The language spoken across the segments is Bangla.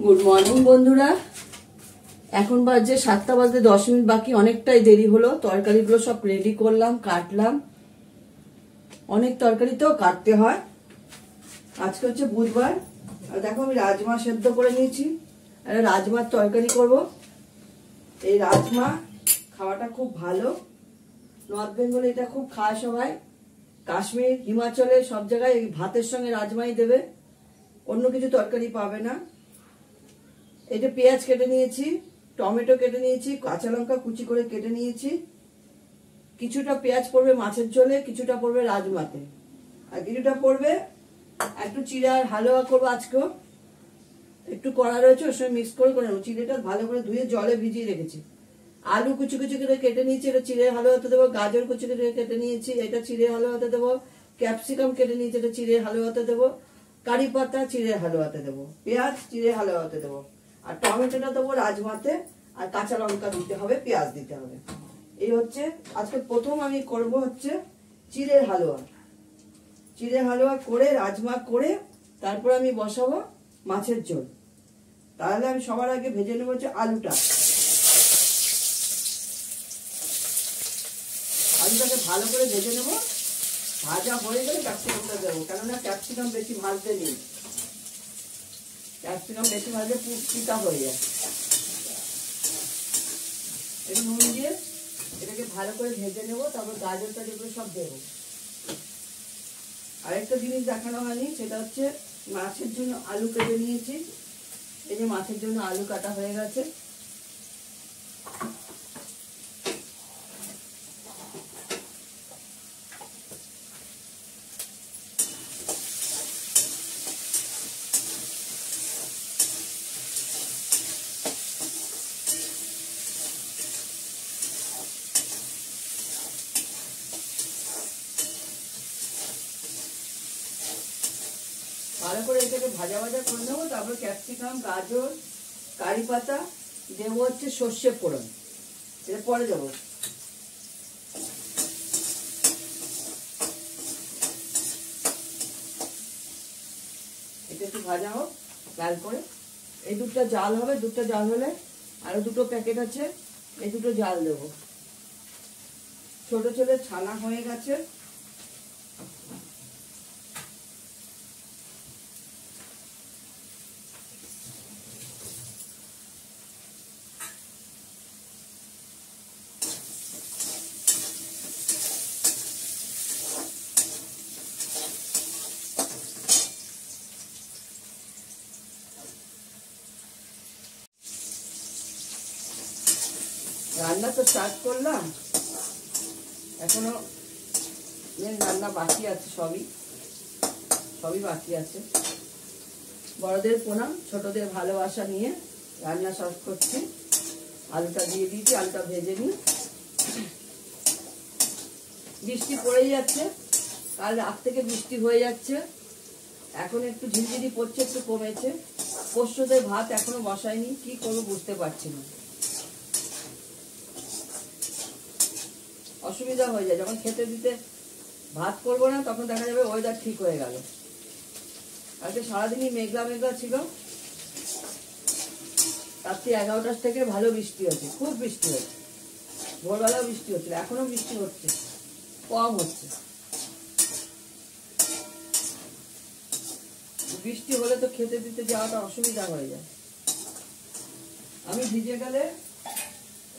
গুড মর্নিং বন্ধুরা। এখন বাজে 7টা বাজতে 10 মিনিট বাকি, অনেকটাই দেরি হলো। তরকারিগুলো সব রেডি করলাম, কাটলাম। অনেক তরকারি তো কাটতে হয়। আজকে হচ্ছে বুধবার। আর দেখো আমি রাজমা সেদ্ধ করে নিয়েছি, আর রাজমার তরকারি করব। এই রাজমা খাওয়াটা খুব ভালো। নর্থ বেঙ্গলে এটা খুব খায় সবাই। কাশ্মীর, হিমাচলে সব জায়গায় ভাতের সঙ্গে রাজমাই দেবে, অন্য কিছু তরকারি পাবে না। এটা পেঁয়াজ কেটে নিয়েছি, টমেটো কেটে নিয়েছি, কাঁচা লঙ্কা কুচি করে কেটে নিয়েছি। কিছুটা পেঁয়াজ পড়বে মাছের ঝোলে, কিছুটা পড়বে রাজমাতে, আর কিছুটা পড়বে একটু চিড়ার হালুয়া করবো আজকেও। একটু কড়া রয়েছে, ওর সঙ্গে মিক্স করে নেবো। চিড়েটা ভালো করে ধুয়ে জলে ভিজিয়ে রেখেছি। আলু কুচি কুচি করে কেটে নিয়েছি, এটা চিড়ের হালুয়াতে দেবো। গাজর কুচি করে কেটে নিয়েছি, এটা চিড়ের হালুয়াতে দেবো। ক্যাপসিকাম কেটে নিয়েছি, এটা চিড়ের হালুয়াতে দেবো। কারি পাতা চিড়ের হালুয়াতে দেবো। পেঁয়াজ চিড়ের হালুয়াতে দেবো। আর টমেটোটা দেবো রাজমাতে। আর কাঁচা লঙ্কা দিতে হবে, পেঁয়াজ দিতে হবে। এই হচ্ছে আজকে প্রথম আমি করব হচ্ছে চিড়ের হালুয়া। চিড়ের হালুয়া করে রাজমা করে তারপর আমি বসাবো মাছের ঝোল। তাহলে আমি সবার আগে ভেজে নেবো হচ্ছে আলুটা। আলুটাকে ভালো করে ভেজে নেবো। ভাজা হয়ে গেলে ক্যাপসিকামটা দেবো, কেননা ক্যাপসিকাম বেশি ভাজতে নেই। ক্যাপসিকাম বেশি ভাজলে পিতা হয়ে যায়। একটু নুন দিয়ে এটাকে ভালো করে ভেজে নেবো, তারপর গাজরটা যেগুলো সব দেবো। আরেকটা জিনিস দেখানো হয়নি, সেটা হচ্ছে মাছের জন্য আলু কেটে নিয়েছি। এই যে মাছের জন্য আলু কাটা হয়ে গেছে। ভালো করে এটাকে ভাজা ভাজা করে নেবো। তারপর ক্যাপসিকাম, গাজর, কারি পাতা দেবো হচ্ছে সর্ষে ফোড়ন, এটা পরে দেবো। এটা একটু ভাজা হোক লাল করে। এই দুধটা জাল হবে, দুধটা জাল হলে আরো দুটো প্যাকেট আছে, এই দুটো জাল দেবো। ছোট ছোট ছানা হয়ে গেছে। রান্না তো স্টার্ট করলাম, এখনো রান্না বাকি আছে, সবই বাকি আছে। বড়দের প্রণাম, ছোটদের ভালোবাসা নিয়ে রান্না স্টার্ট করছি। আলুটা দিয়ে দিয়েছি, আলুটা ভেজে নিই। বৃষ্টি পড়েই যাচ্ছে, কাল রাত থেকে বৃষ্টি হয়ে যাচ্ছে। এখন একটু ঝিরিঝিরি পড়ছে, একটু কমেছে। পোস্তদের ভাত এখনো বসায়নি, কি করবো বুঝতে পারছি না। অসুবিধা হয়ে যায় যখন খেতে দিতে ভাত করবো না, তখন দেখা যাবে ওয়েদার ঠিক হয়ে গেল। আজকে সারাদিনই মেঘলা মেঘলা ছিল। রাত্রি 11টার থেকে ভালো বৃষ্টি হচ্ছে, খুব বৃষ্টি হচ্ছে। ভোরবেলাও বৃষ্টি হচ্ছিল, এখনো বৃষ্টি হচ্ছে, কম হচ্ছে। বৃষ্টি হলে তো খেতে দিতে যাওয়াটা অসুবিধা হয়ে যায়। আমি ভিজে গেলে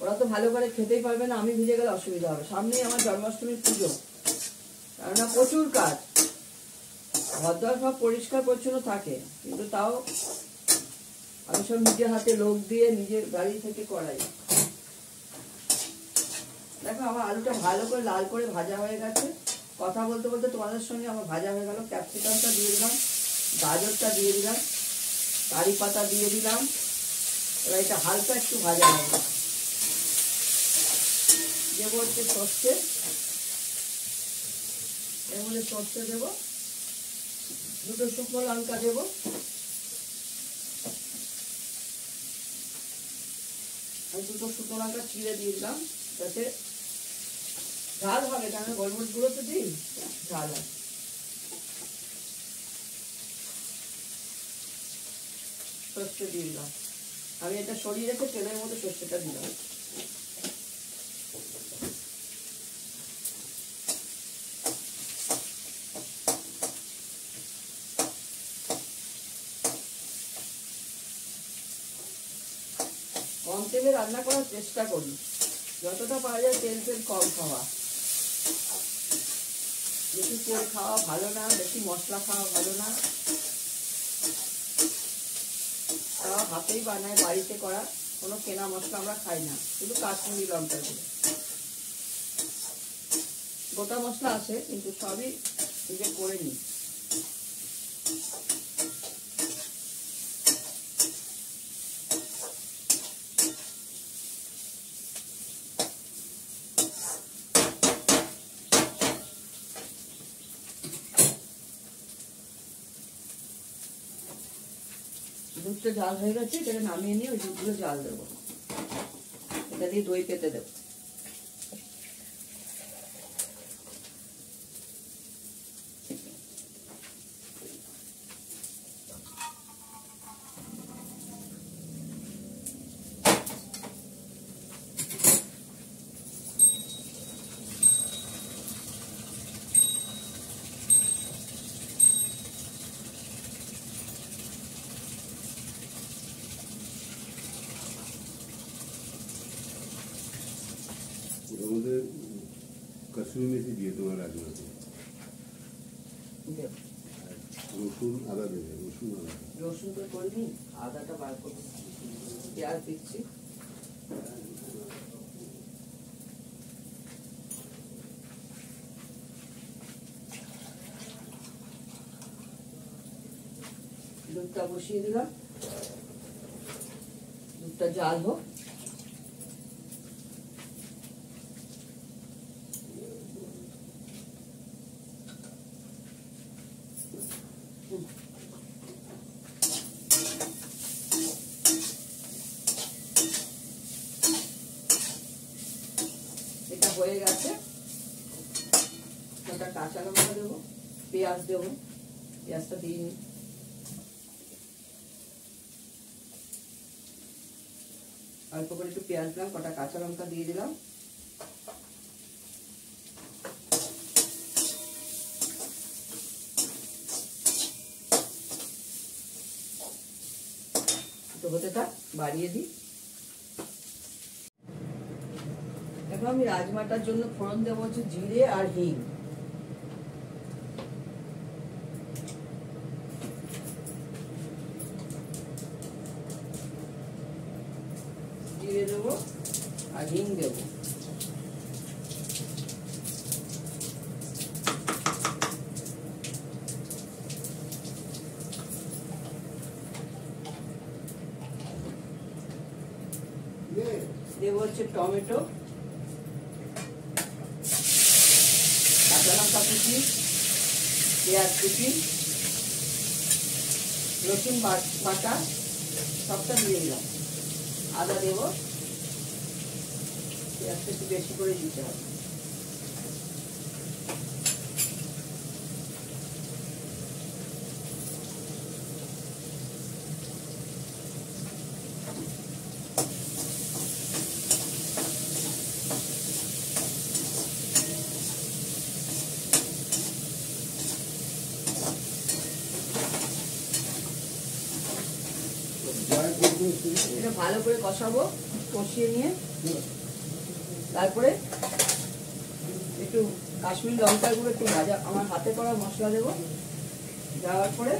ওরা তো ভালো করে খেতেই পারবে না, আমি ভিজে গেলে অসুবিধা হবে। সামনেই আমার জন্মাষ্টমীর পুজো, কেননা প্রচুর কাজ। ঘরদোর সব পরিষ্কার পরিচ্ছন্ন থাকে, কিন্তু তাও আমি সব নিজের হাতে লোক দিয়ে নিজের বাড়ি থেকে করাই। দেখো আমার আলুটা ভালো করে লাল করে ভাজা হয়ে গেছে। কথা বলতে বলতে তোমাদের সঙ্গে আমার ভাজা হয়ে গেল। ক্যাপসিকামটা দিয়ে দিলাম, গাজরটা দিয়ে দিলাম, কারি পাতা দিয়ে দিলাম। এবার এটা হালকা একটু ভাজা হবে। দেবো হচ্ছে সর্ষে, এর মধ্যে সর্ষে দেবো, দুটো শুকনো লঙ্কা দেবো। আমি দুটো শুকনো লঙ্কা চিড়ে দিয়ে দিলাম, যাতে ঝাল হবে, কারণ গোলমরিচ গুঁড়ো তো দিই, ঝাল হয়। সর্ষে দিয়ে দিলাম। আমি এটা সরিয়ে রেখে তেলের মধ্যে সর্ষেটা দিলাম। কম তেলে রান্না করার চেষ্টা করি, যতটা পারা যায় তেল কম খাওয়া। বেশি তেল খাওয়া ভালো না, বেশি মশলা খাওয়া ভালো না। তারা হাতেই বানায়, বাড়িতে করা, কোনো কেনা মশলা আমরা খাই না, শুধু কাশ্মীরি লঙ্কা দিয়ে। গোটা মশলা আছে কিন্তু সবই নিজে করে নিই। দুধটা জাল হয়ে গেছে, এটাকে নামিয়ে নিয়ে ওই দুধগুলো জাল দেবো। এটা দিয়ে দই পেতে দেবো। ওটার মধ্যে কাশ্মীরি মেথি দিয়ে তোমার রাজমাতে রসুন আদা দেবে, রসুন আদা। রসুন তো করিনি, আদাটা বার করবো। পেঁয়াজ দিচ্ছি। দুধটা বসিয়ে দিলাম, দুধটা জাল হোক। এটা হয়ে গেছে, একটা কাঁচা লঙ্কা দেবো, পেঁয়াজ দেবো। পেঁয়াজটা দিয়ে নিই। অল্প করে একটু পেঁয়াজ দিলাম, কটা কাঁচা লঙ্কা দিয়ে দিলাম। তো হতে থাক, বাড়িয়ে দিই। এখন আমি রাজমাটার জন্য ফোড়ন দেবো হচ্ছে জিরে আর হিং। জিরে দেবো আর হিং দেবো। দেবো হচ্ছে টমেটো, কাঁচা লঙ্কা কুচি, পেঁয়াজ কুচি, রসুন বাটা, সবটা দিয়ে দিলাম। আদা দেবো, পেঁয়াজটা একটু বেশি করে দিতে হবে। এটা ভালো করে কষাবো, কষিয়ে নিয়ে তারপরে একটু কাশ্মীরি লঙ্কার গুঁড়ো, একটু ভাজা আমার হাতে করা মশলা দেবো। দেওয়ার পরে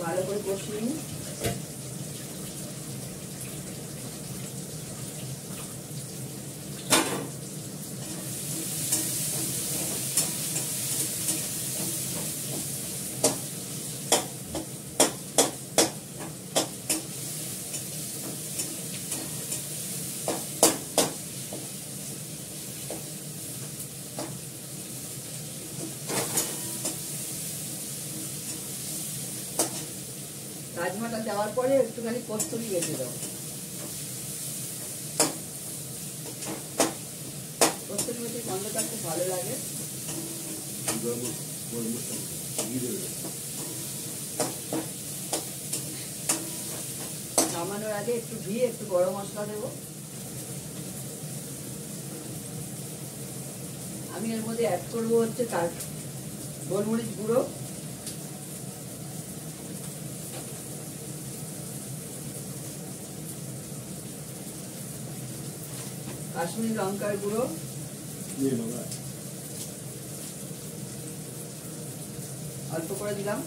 ভালো করে কষিয়ে নিই। দেওয়ার পরে একটুখানি কস্তুরি বেটে দেবো। কস্তুরি মেথির গন্ধটা খুব ভালো লাগে। নামানোর আগে একটু ঘি, একটু গরম মশলা দেবো। আমি এর মধ্যে অ্যাড করবো হচ্ছে তার গোলমরিচ গুঁড়ো, কাশ্মীরি লঙ্কার গুঁড়ো, অল্প করে দিলাম,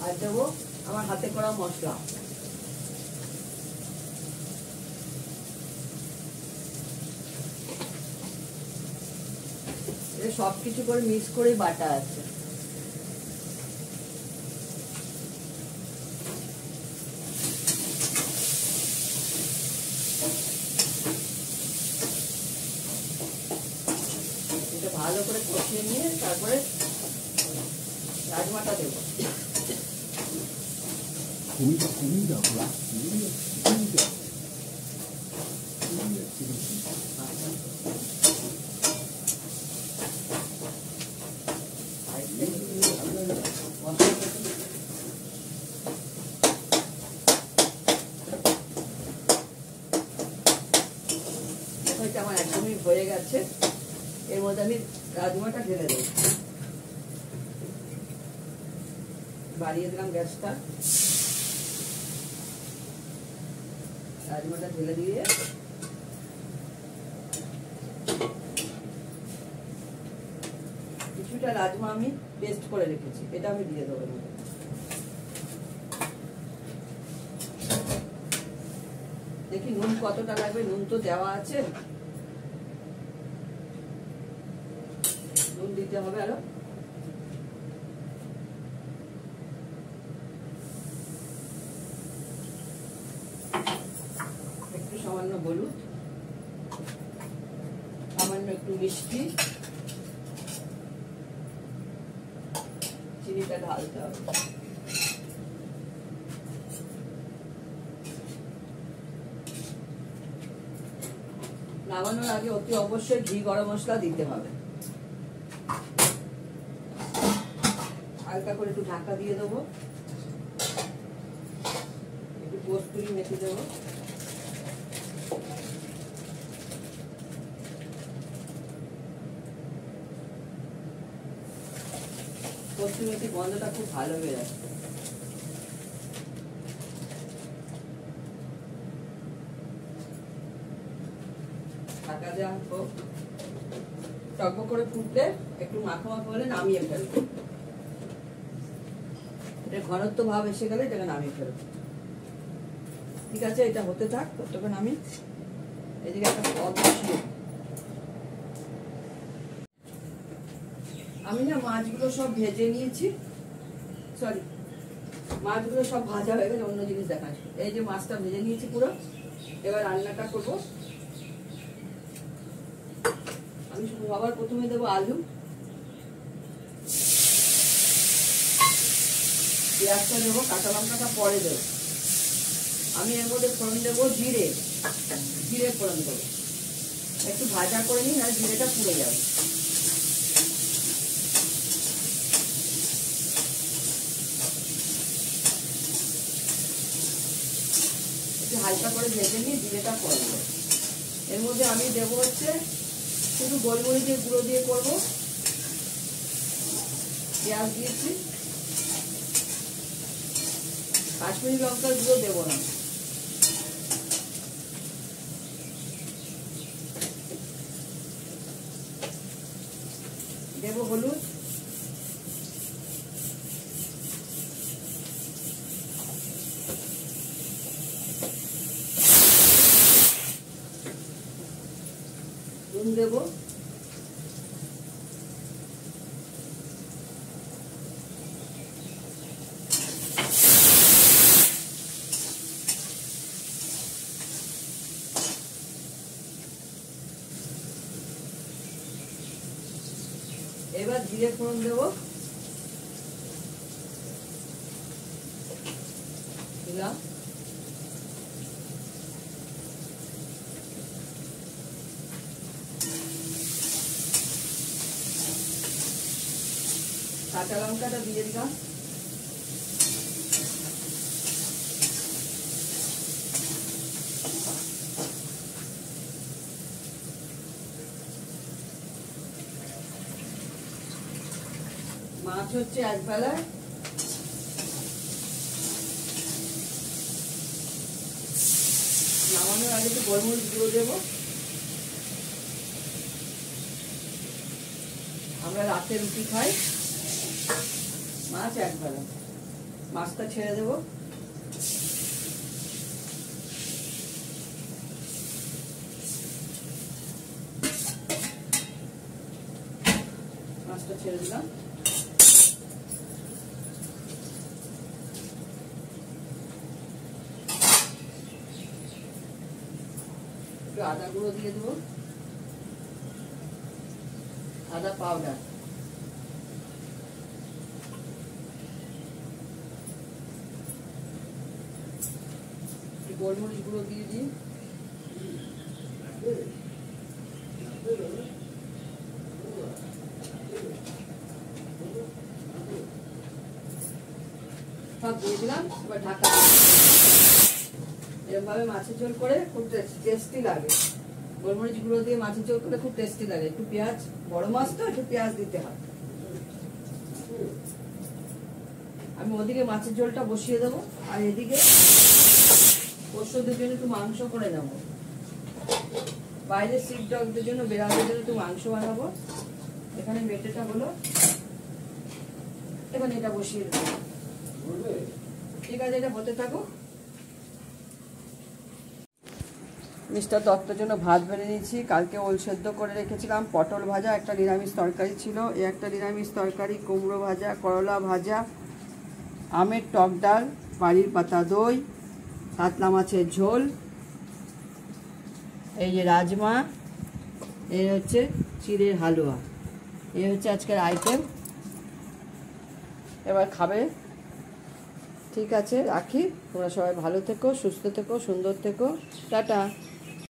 আর দেবো আমার হাতে করা মশলা। সবকিছু করে মিক্স করে বাটা আছে। এটা ভালো করে কষিয়ে নিয়ে তারপরে রাজমাটা দেবো। আমার একদমই হয়ে গেছে। এর মধ্যে আমি রাজমাটা ঢেলে দেব। বাড়িয়ে দিলাম গ্যাসটা। রাজমাটা ঢেলে দিয়ে কিছুটা রাজমা আমি পেস্ট করে রেখেছি, এটা আমি দিয়ে দেবো। দেখি নুন কতটা লাগবে, নুন তো দেওয়া আছে, নুন দিতে হবে আরো। একটু সামান্য হলুদ, সামান্য একটু মিষ্টি, চিনিটা ঢালতে হবে। নামানোর আগে অতি অবশ্যই ঘি গরম মশলা দিতে হবে। হালকা করে একটু ঢাকা দিয়ে দেবো, একটু কস্তুরি মেথি দেবো। কস্তুরি মেথির গন্ধটা খুব ভালো হয়ে যাচ্ছে। ঢাকা দেওয়া হোক, টকবক করে ফুটলে একটু মাখো মাখো হলে নামিয়ে ফেলবো। এটা ঘনত্ব ভাব এসে গেলে এটাকে নামিয়ে ফেলবো। ঠিক আছে, এটা হতে থাক। ততক্ষণ আমি এদিকে একটা পদ বসিয়ে, আমি না মাছগুলো সব ভেজে নিয়েছি। সরি, মাছগুলো সব ভাজা হয়ে গেছে, অন্য জিনিস দেখাচ্ছি। এই যে মাছটা ভেজে নিয়েছি পুরো। এবার রান্নাটা করবো। আমি সবার প্রথমে দেবো আলু, পেঁয়াজটা দেবো, কাঁচা লঙ্কাটা পরে দেবো। আমি এর মধ্যে ফোড়ন দেবো জিরে, জিরে ফোড়ন দেবো। একটু ভাজা করে নিই, আর জিরেটা পুড়ে যাবে। একটু হালকা করে ভেজে নিয়ে জিরেটা পরে দেবো। এর মধ্যে আমি দেবো হচ্ছে শুধু গোলমরিচের গুঁড়ো দিয়ে করবো। পেঁয়াজ দিয়েছি, কাশ্মীরি লঙ্কার গুঁড়ো দেবো না। দেবো হলুদ, নুন দেবো, জিরে ফোড়ন দেবো, দিলাম। কাঁচা লঙ্কাটা দিয়ে দিলাম। মাছ হচ্ছে এক বেলায়, নামানোর আগে একটু গোলমরিচ গুঁড়ো দেবো। আমরা রাতে রুটি খাই, মাছ এক বেলা। মাছটা ছেড়ে দেবো। মাছটা ছেড়ে দিলাম। একটু আদা গুঁড়ো দিয়ে দেবো, আদা পাউডার। গোলমরিচ গুঁড়ো দিয়ে দিই। সব দিয়ে দিলাম, এবার ঢাকা। এরকম ভাবে মাছের ঝোল করে খুব টেস্টি লাগে। গোলমরিচ গুঁড়ো দিয়ে মাছের ঝোল করে খুব টেস্টি লাগে। একটু পেঁয়াজ, বড় মাছ তো একটু পেঁয়াজ দিতে হয়। আমি ওদিকে মাছের ঝোলটা বসিয়ে দেবো, আর এদিকে পোষ্যদের জন্য একটু মাংস করে নেবো। বাইরে সিক ডগদের জন্য, বেড়ালদের জন্য একটু মাংস বানাবো। এখানে বেটেটা হলো, এবার এটা বসিয়ে দেবো। ঠিক আছে, এটা হতে থাকো। মিস্টার দত্তর জন্য ভাত বেড়ে নিয়েছি। কালকে ওল সেদ্ধ করে রেখেছিলাম। পটল ভাজা, একটা নিরামিষ তরকারি ছিল, এ একটা নিরামিষ তরকারি, কুমড়ো ভাজা, করলা ভাজা, আমের টক ডাল, বাড়ির পাতা দই, কাতলা মাছের ঝোল, এই যে রাজমা, এই হচ্ছে চিড়ের হালুয়া। এই হচ্ছে আজকের আইটেম। এবার খাবে। ঠিক আছে, রাখি। তোমরা সবাই ভালো থেকো, সুস্থ থেকো, সুন্দর থেকো। টাটা।